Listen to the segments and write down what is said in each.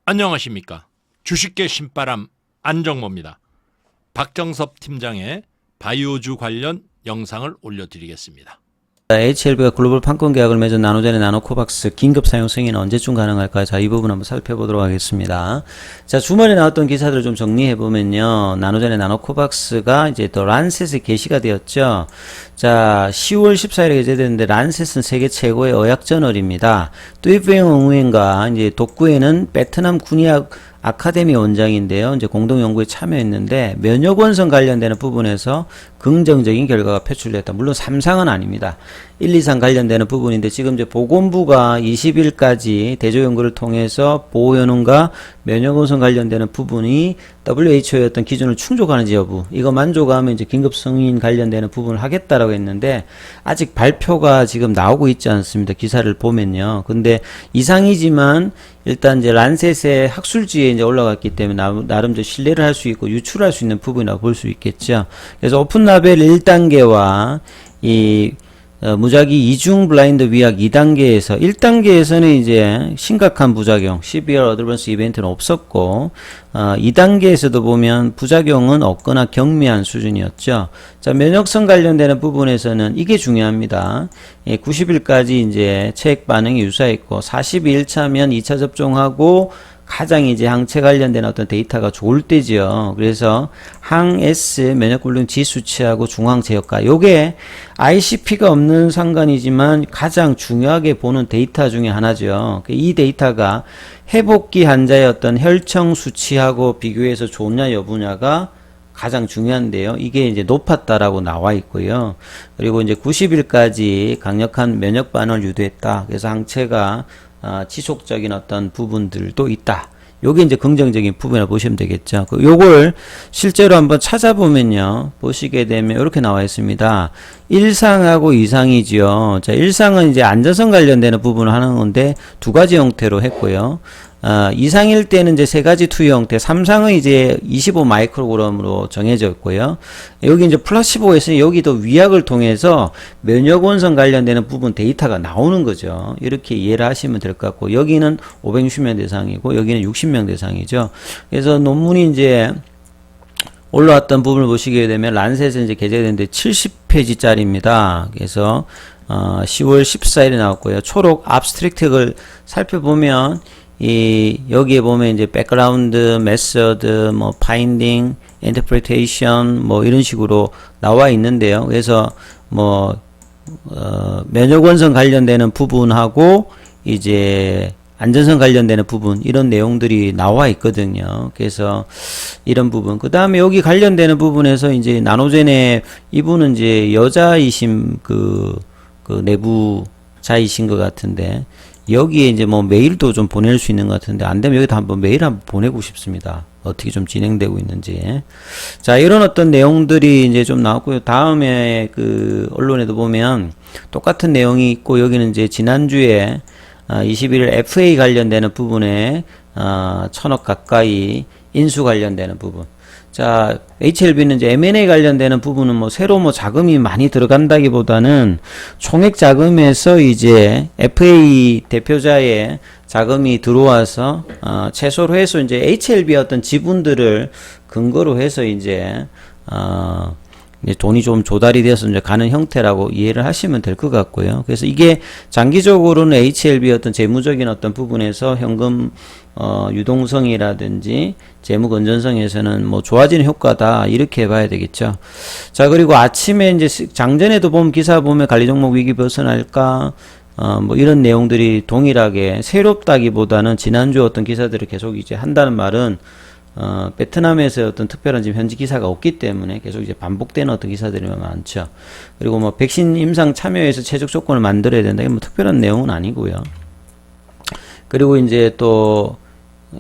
안녕하십니까. 주식계 신바람 안정모입니다. 박정섭 팀장의 바이오주 관련 영상을 올려드리겠습니다. HLB가 글로벌 판권 계약을 맺은 나노젠의 나노코박스 긴급 사용 승인은 언제쯤 가능할까요? 자, 이 부분 한번 살펴보도록 하겠습니다. 자, 주말에 나왔던 기사들을 좀 정리해보면요. 나노젠의 나노코박스가 이제 또 란셋에 게시가 되었죠. 자, 10월 14일에 게재됐는데 란셋은 세계 최고의 의학 저널입니다. 뚜이프eng 응우엔과 이제 독구에는 베트남 군의학 아카데미 원장인데요. 이제 공동 연구에 참여했는데 면역 원성 관련되는 부분에서 긍정적인 결과가 표출됐다. 물론 3상은 아닙니다. 1, 2상 관련되는 부분인데 지금 이제 보건부가 20일까지 대조 연구를 통해서 보호 효능과 면역 원성 관련되는 부분이 WHO의 어떤 기준을 충족하는지 여부, 이거 만족하면 이제 긴급 승인 관련되는 부분을 하겠다라고 했는데 아직 발표가 지금 나오고 있지 않습니다. 기사를 보면요. 근데 이상이지만 일단 이제 란셋의 학술지에 이제 올라갔기 때문에 나름 좀 신뢰를 할 수 있고 유출할 수 있는 부분이라고 볼 수 있겠죠. 그래서 오픈라벨 1단계와 이 무작위 이중 블라인드 위약 2단계에서 1단계에서는 이제 심각한 부작용, 시비어 어드밴스 이벤트는 없었고 2단계에서도 보면 부작용은 없거나 경미한 수준이었죠. 자, 면역성 관련되는 부분에서는 이게 중요합니다. 90일까지 이제 체액 반응이 유사했고 42일차면 2차 접종하고 가장 이제 항체 관련된 어떤 데이터가 좋을 때죠. 그래서 항S 면역불능 지수치하고 중항체 효과, 요게 ICP가 없는 상관이지만 가장 중요하게 보는 데이터 중에 하나죠. 이 데이터가 회복기 환자의 어떤 혈청 수치하고 비교해서 좋냐 여부냐가 가장 중요한데요. 이게 이제 높았다라고 나와 있고요. 그리고 이제 90일까지 강력한 면역 반응을 유도했다. 그래서 항체가 지속적인 어떤 부분들도 있다. 요게 이제 긍정적인 부분이라고 보시면 되겠죠. 요걸 실제로 한번 찾아보면요. 보시게 되면 이렇게 나와 있습니다. 1상하고 2상이지요. 자, 1상은 이제 안전성 관련되는 부분을 하는 건데 두 가지 형태로 했고요. 2상일 때는 이제 세 가지 투여 형태, 3상은 이제 25 마이크로그램으로 정해져 있고요. 여기 이제 플라시보에서 여기도 위약을 통해서 면역 원성 관련되는 부분 데이터가 나오는 거죠. 이렇게 이해를 하시면 될 것 같고, 여기는 560명 대상이고, 여기는 60명 대상이죠. 그래서 논문이 이제 올라왔던 부분을 보시게 되면 란셋에 이제 게재됐는데 70페이지짜리입니다. 그래서 10월 14일에 나왔고요. 초록 압스트랙트를 살펴보면 여기에 보면 이제 백그라운드, 메서드, 뭐 파인딩, 인터프리테이션 뭐 이런 식으로 나와 있는데요. 그래서 뭐 면역 원성 관련되는 부분하고 이제 안전성 관련되는 부분, 이런 내용들이 나와 있거든요. 그래서 이런 부분. 그 다음에 여기 관련되는 부분에서 이제 나노젠의 이분은 이제 여자이신 그 내부자이신 것 같은데, 여기에 이제 뭐 메일도 좀 보낼 수 있는 것 같은데, 안 되면 여기다 한번 메일 한번 보내고 싶습니다. 어떻게 좀 진행되고 있는지. 자, 이런 어떤 내용들이 이제 좀 나왔고요. 다음에 그 언론에도 보면 똑같은 내용이 있고, 여기는 이제 지난주에 21일 FA 관련되는 부분에 1000억 가까이 인수 관련되는 부분. 자, HLB는 이제 M&A 관련되는 부분은 뭐 새로 뭐 자금이 많이 들어간다기보다는 총액 자금에서 이제 FA 대표자의 자금이 들어와서 최소로 해서 이제 HLB의 어떤 지분들을 근거로 해서 이제 돈이 좀 조달이 돼서 이제 가는 형태라고 이해를 하시면 될 것 같고요. 그래서 이게 장기적으로는 HLB의 어떤 재무적인 어떤 부분에서 현금 유동성이라든지 재무 건전성에서는 뭐 좋아지는 효과다, 이렇게 봐야 되겠죠. 자, 그리고 아침에 이제 장전에도 보면 기사 보면 관리 종목 위기 벗어날까 뭐 이런 내용들이 동일하게 새롭다기보다는 지난주 어떤 기사들을 계속 이제 한다는 말은 베트남에서 어떤 특별한 지금 현지 기사가 없기 때문에 계속 이제 반복되는 어떤 기사들이 많죠. 그리고 뭐 백신 임상 참여에서 최적 조건을 만들어야 된다, 뭐 특별한 내용은 아니고요. 그리고 이제 또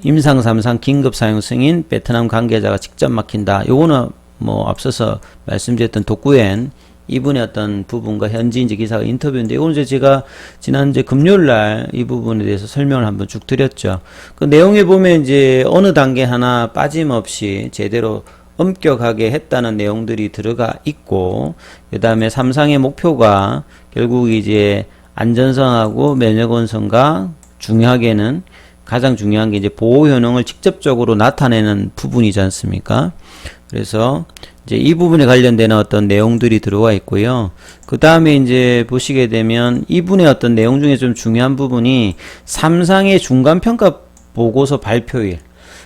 임상 3상 긴급 사용 승인, 베트남 관계자가 직접 막힌다. 요거는 뭐 앞서서 말씀드렸던 독구엔 이분의 어떤 부분과 현지 이제 기사가 인터뷰인데, 이거는 이제 제가 지난 이제 금요일 날 이 부분에 대해서 설명을 한번 쭉 드렸죠. 그 내용에 보면 이제 어느 단계 하나 빠짐없이 제대로 엄격하게 했다는 내용들이 들어가 있고, 그 다음에 3상의 목표가 결국 이제 안전성하고 면역원성과 중요하게는 가장 중요한 게 이제 보호 효능을 직접적으로 나타내는 부분이지 않습니까? 그래서 이제 이 부분에 관련되는 어떤 내용들이 들어와 있고요. 그 다음에 이제 보시게 되면 이분의 어떤 내용 중에 좀 중요한 부분이 삼상의 중간평가 보고서 발표일.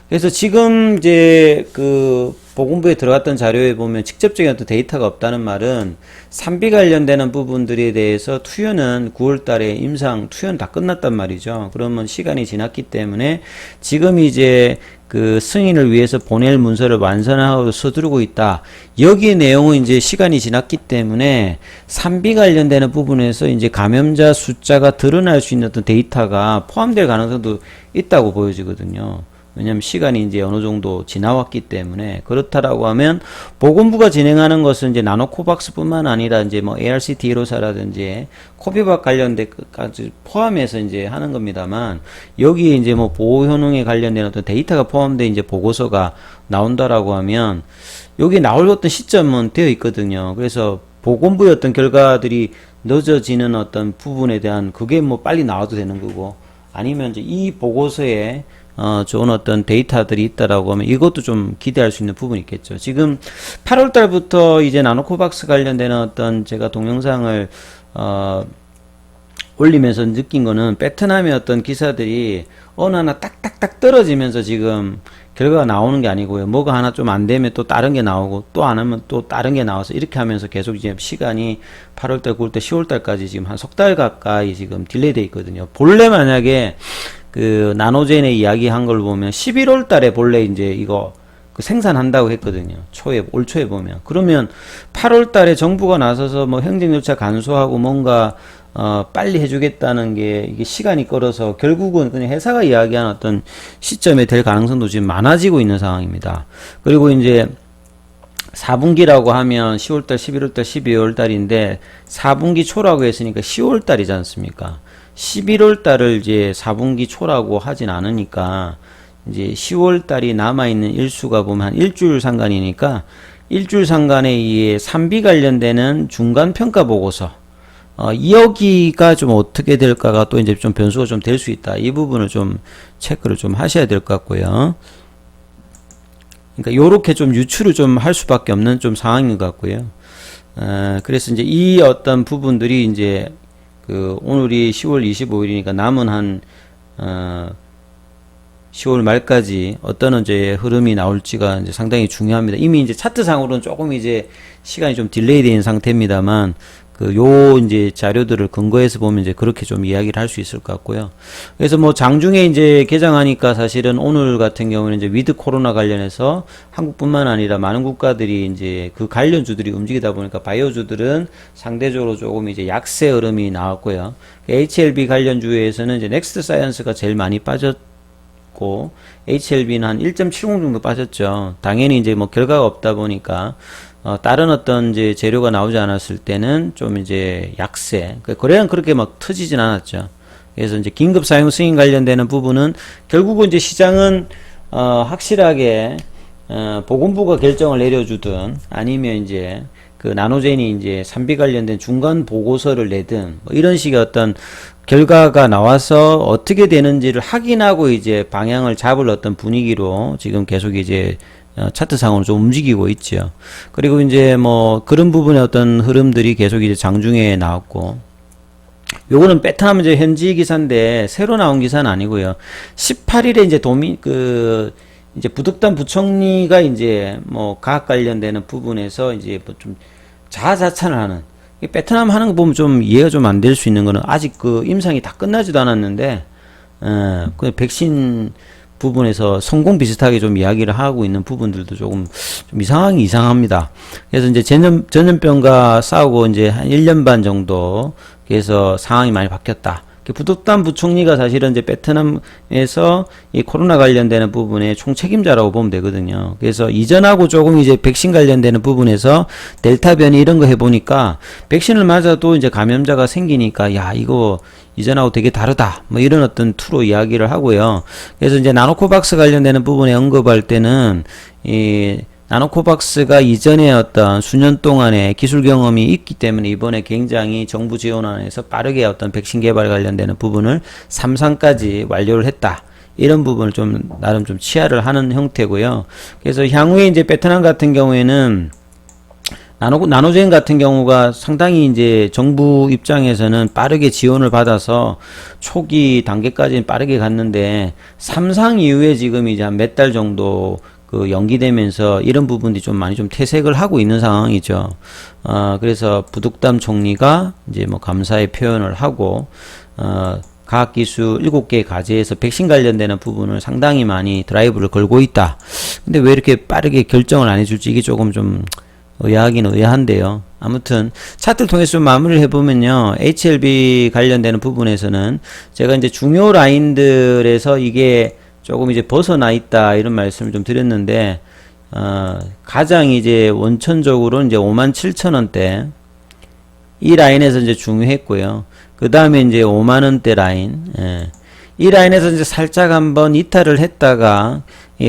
그래서 지금 이제 그 보건부에 들어갔던 자료에 보면 직접적인 어떤 데이터가 없다는 말은 3비 관련되는 부분들에 대해서 투여는 9월 달에 임상 투여는 다 끝났단 말이죠. 그러면 시간이 지났기 때문에 지금 이제 그 승인을 위해서 보낼 문서를 완성하고 서두르고 있다. 여기 내용은 이제 시간이 지났기 때문에 3비 관련되는 부분에서 이제 감염자 숫자가 드러날 수 있는 어떤 데이터가 포함될 가능성도 있다고 보여지거든요. 왜냐하면 시간이 이제 어느 정도 지나왔기 때문에. 그렇다라고 하면 보건부가 진행하는 것은 이제 나노코박스뿐만 아니라 이제 뭐 ARCT154라든지 코비박 관련된까지 포함해서 이제 하는 겁니다만, 여기에 이제 뭐 보호 효능에 관련된 어떤 데이터가 포함된 이제 보고서가 나온다라고 하면 여기 나올 어떤 시점은 되어 있거든요. 그래서 보건부의 어떤 결과들이 늦어지는 어떤 부분에 대한 그게 뭐 빨리 나와도 되는 거고, 아니면 이제 이 보고서에 좋은 어떤 데이터들이 있다라고 하면 이것도 좀 기대할 수 있는 부분이 있겠죠. 지금 8월 달부터 이제 나노코박스 관련되는 어떤 제가 동영상을 올리면서 느낀 거는 베트남의 어떤 기사들이 어느 하나 딱딱딱 떨어지면서 지금 결과가 나오는 게 아니고요. 뭐가 하나 좀 안 되면 또 다른 게 나오고, 또 안 하면 또 다른 게 나와서 이렇게 하면서 계속 이제 시간이 8월달, 9월달, 10월달까지 지금 한 석 달 가까이 지금 딜레이 돼 있거든요. 본래 만약에 그 나노젠의 이야기 한 걸 보면 11월 달에 본래 이제 이거 그 생산한다고 했거든요. 올 초에 보면. 그러면 8월 달에 정부가 나서서 뭐 행정 절차 간소하고 뭔가 빨리 해주겠다는 게 이게 시간이 끌어서 결국은 그냥 회사가 이야기한 어떤 시점에 될 가능성도 지금 많아지고 있는 상황입니다. 그리고 이제 4분기라고 하면 10월달, 11월달, 12월달인데 4분기 초라고 했으니까 10월달이지 않습니까? 11월달을 이제 4분기 초라고 하진 않으니까 이제 10월달이 남아있는 일수가 보면 한 일주일 상간이니까 일주일 상간에 의해 3비 관련되는 중간평가 보고서 여기가 좀 어떻게 될까가 또 이제 좀 변수가 좀 될 수 있다. 이 부분을 좀 체크를 좀 하셔야 될 것 같고요. 그러니까 요렇게 좀 유출을 좀 할 수밖에 없는 좀 상황인 것 같고요. 그래서 이제 이 어떤 부분들이 이제 그 오늘이 10월 25일이니까 남은 한 10월 말까지 어떤 이제 흐름이 나올지가 이제 상당히 중요합니다. 이미 이제 차트상으로는 조금 이제 시간이 좀 딜레이 된 상태입니다만, 요 이제 자료들을 근거해서 보면 이제 그렇게 좀 이야기를 할 수 있을 것 같고요. 그래서 뭐 장중에 이제 개장하니까 사실은 오늘 같은 경우는 이제 위드 코로나 관련해서 한국뿐만 아니라 많은 국가들이 이제 그 관련주들이 움직이다 보니까 바이오주들은 상대적으로 조금 이제 약세 흐름이 나왔고요. HLB 관련주에서는 이제 넥스트 사이언스가 제일 많이 빠졌고, HLB는 한 1.70 정도 빠졌죠. 당연히 이제 뭐 결과가 없다 보니까 다른 어떤 이제 재료가 나오지 않았을 때는 좀 이제 약세. 거래는 그렇게 막 터지진 않았죠. 그래서 이제 긴급 사용 승인 관련되는 부분은 결국은 이제 시장은 확실하게 보건부가 결정을 내려주든 아니면 이제 그 나노젠이 이제 3비 관련된 중간 보고서를 내든 뭐 이런 식의 어떤 결과가 나와서 어떻게 되는지를 확인하고 이제 방향을 잡을 어떤 분위기로 지금 계속 이제 차트상으로 좀 움직이고 있죠. 그리고 이제 뭐 그런 부분의 어떤 흐름들이 계속 이제 장중에 나왔고, 요거는 베트남 이제 현지 기사인데 새로 나온 기사는 아니고요. 18일에 이제 이제 부득단 부총리가 이제 뭐 과학 관련되는 부분에서 이제 뭐 좀 자아자찬을 하는, 베트남 하는 거 보면 좀 이해가 좀 안 될 수 있는 거는 아직 그 임상이 다 끝나지도 않았는데 그 백신 부분에서 성공 비슷하게 좀 이야기를 하고 있는 부분들도 좀 이상합니다. 그래서 이제 전염병과 싸우고 이제 한 1년 반 정도, 그래서 상황이 많이 바뀌었다. 부득단 부총리가 사실은 이제 베트남에서 이 코로나 관련되는 부분의 총책임자라고 보면 되거든요. 그래서 이전하고 조금 이제 백신 관련되는 부분에서 델타 변이 이런 거 해보니까 백신을 맞아도 이제 감염자가 생기니까 야, 이거 이전하고 되게 다르다. 뭐 이런 어떤 투로 이야기를 하고요. 그래서 이제 나노코박스 관련되는 부분에 언급할 때는 이 나노코박스가 이전에 어떤 수년 동안의 기술 경험이 있기 때문에 이번에 굉장히 정부 지원 안에서 빠르게 어떤 백신 개발 관련되는 부분을 3상까지 완료를 했다. 이런 부분을 좀 나름 좀 치하를 하는 형태고요. 그래서 향후에 이제 베트남 같은 경우에는 나노젠 같은 경우가 상당히 이제 정부 입장에서는 빠르게 지원을 받아서 초기 단계까지는 빠르게 갔는데 삼상 이후에 지금 이제 한 몇 달 정도 그 연기되면서 이런 부분들이 좀 많이 좀 퇴색을 하고 있는 상황이죠. 그래서 부득담 총리가 이제 뭐 감사의 표현을 하고 과학기술 7개 과제에서 백신 관련되는 부분을 상당히 많이 드라이브를 걸고 있다. 근데 왜 이렇게 빠르게 결정을 안 해줄지 이게 조금 좀 의아하긴 의아한데요. 아무튼 차트를 통해서 좀 마무리를 해보면요. HLB 관련되는 부분에서는 제가 이제 중요 라인들에서 이게 조금 이제 벗어나 있다 이런 말씀을 좀 드렸는데 가장 이제 원천적으로 이제 57,000원대 이 라인에서 이제 중요했고요. 그 다음에 이제 5만원대 라인, 이 라인에서 이제 살짝 한번 이탈을 했다가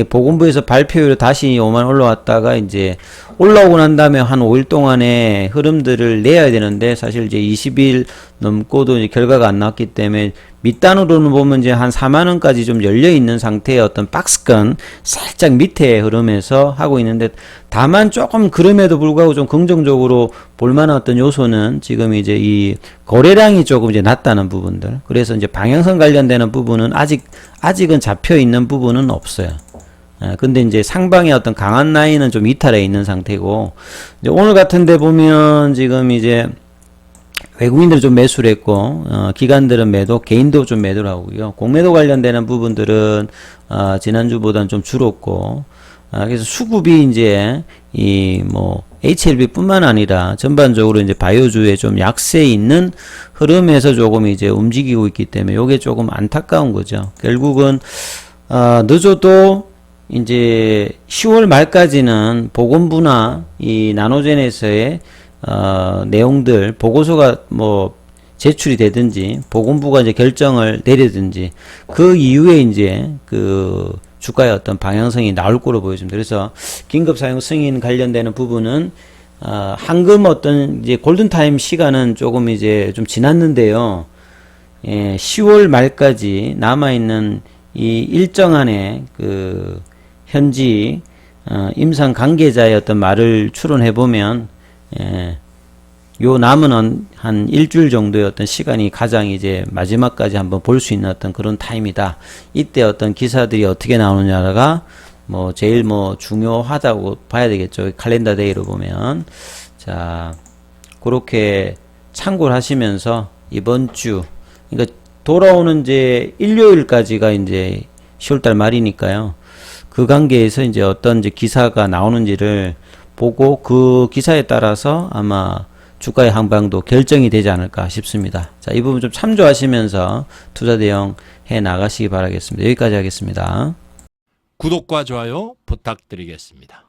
보건부에서 발표로 다시 5만 올라왔다가 이제 올라오고 난 다음에 한 5일 동안의 흐름들을 내야 되는데 사실 이제 20일 넘고도 이제 결과가 안 나왔기 때문에 밑단으로는 보면 이제 한 4만 원까지 좀 열려 있는 상태의 어떤 박스권 살짝 밑에 흐름에서 하고 있는데 다만 조금 그럼에도 불구하고 좀 긍정적으로 볼만한 어떤 요소는 지금 이제 이 거래량이 조금 이제 낮다는 부분들, 그래서 이제 방향성 관련되는 부분은 아직은 잡혀 있는 부분은 없어요. 근데 이제 상방의 어떤 강한 라인은 좀 이탈해 있는 상태고, 이제 오늘 같은 데 보면 지금 이제 외국인들은 좀 매수를 했고, 기관들은 매도, 개인도 좀 매도를 하고요. 공매도 관련되는 부분들은, 지난주보다는 좀 줄었고, 그래서 수급이 이제, HLB 뿐만 아니라 전반적으로 이제 바이오주에 좀 약세 있는 흐름에서 조금 이제 움직이고 있기 때문에 요게 조금 안타까운 거죠. 결국은, 늦어도 이제 10월 말까지는 보건부나 이 나노젠에서의 내용들 보고서가 뭐 제출이 되든지 보건부가 이제 결정을 내리든지 그 이후에 이제 그 주가의 어떤 방향성이 나올 거로 보여집니다. 그래서 긴급 사용 승인 관련되는 부분은 황금 어떤 이제 골든타임 시간은 조금 이제 좀 지났는데요. 10월 말까지 남아있는 이 일정안에 그 현지 임상 관계자의 어떤 말을 추론해 보면 요 남은 한 일주일 정도의 어떤 시간이 가장 이제 마지막까지 한번 볼 수 있는 어떤 그런 타임이다. 이때 어떤 기사들이 어떻게 나오느냐가 뭐 제일 뭐 중요하다고 봐야 되겠죠. 칼렌더 데이로 보면. 자, 그렇게 참고를 하시면서 이번 주, 그러니까 돌아오는 이제 일요일까지가 이제 10월달 말이니까요. 그 관계에서 이제 어떤 이제 기사가 나오는지를 보고 그 기사에 따라서 아마 주가의 항방도 결정이 되지 않을까 싶습니다. 자, 이 부분 좀 참조하시면서 투자 대응 해 나가시기 바라겠습니다. 여기까지 하겠습니다. 구독과 좋아요 부탁드리겠습니다.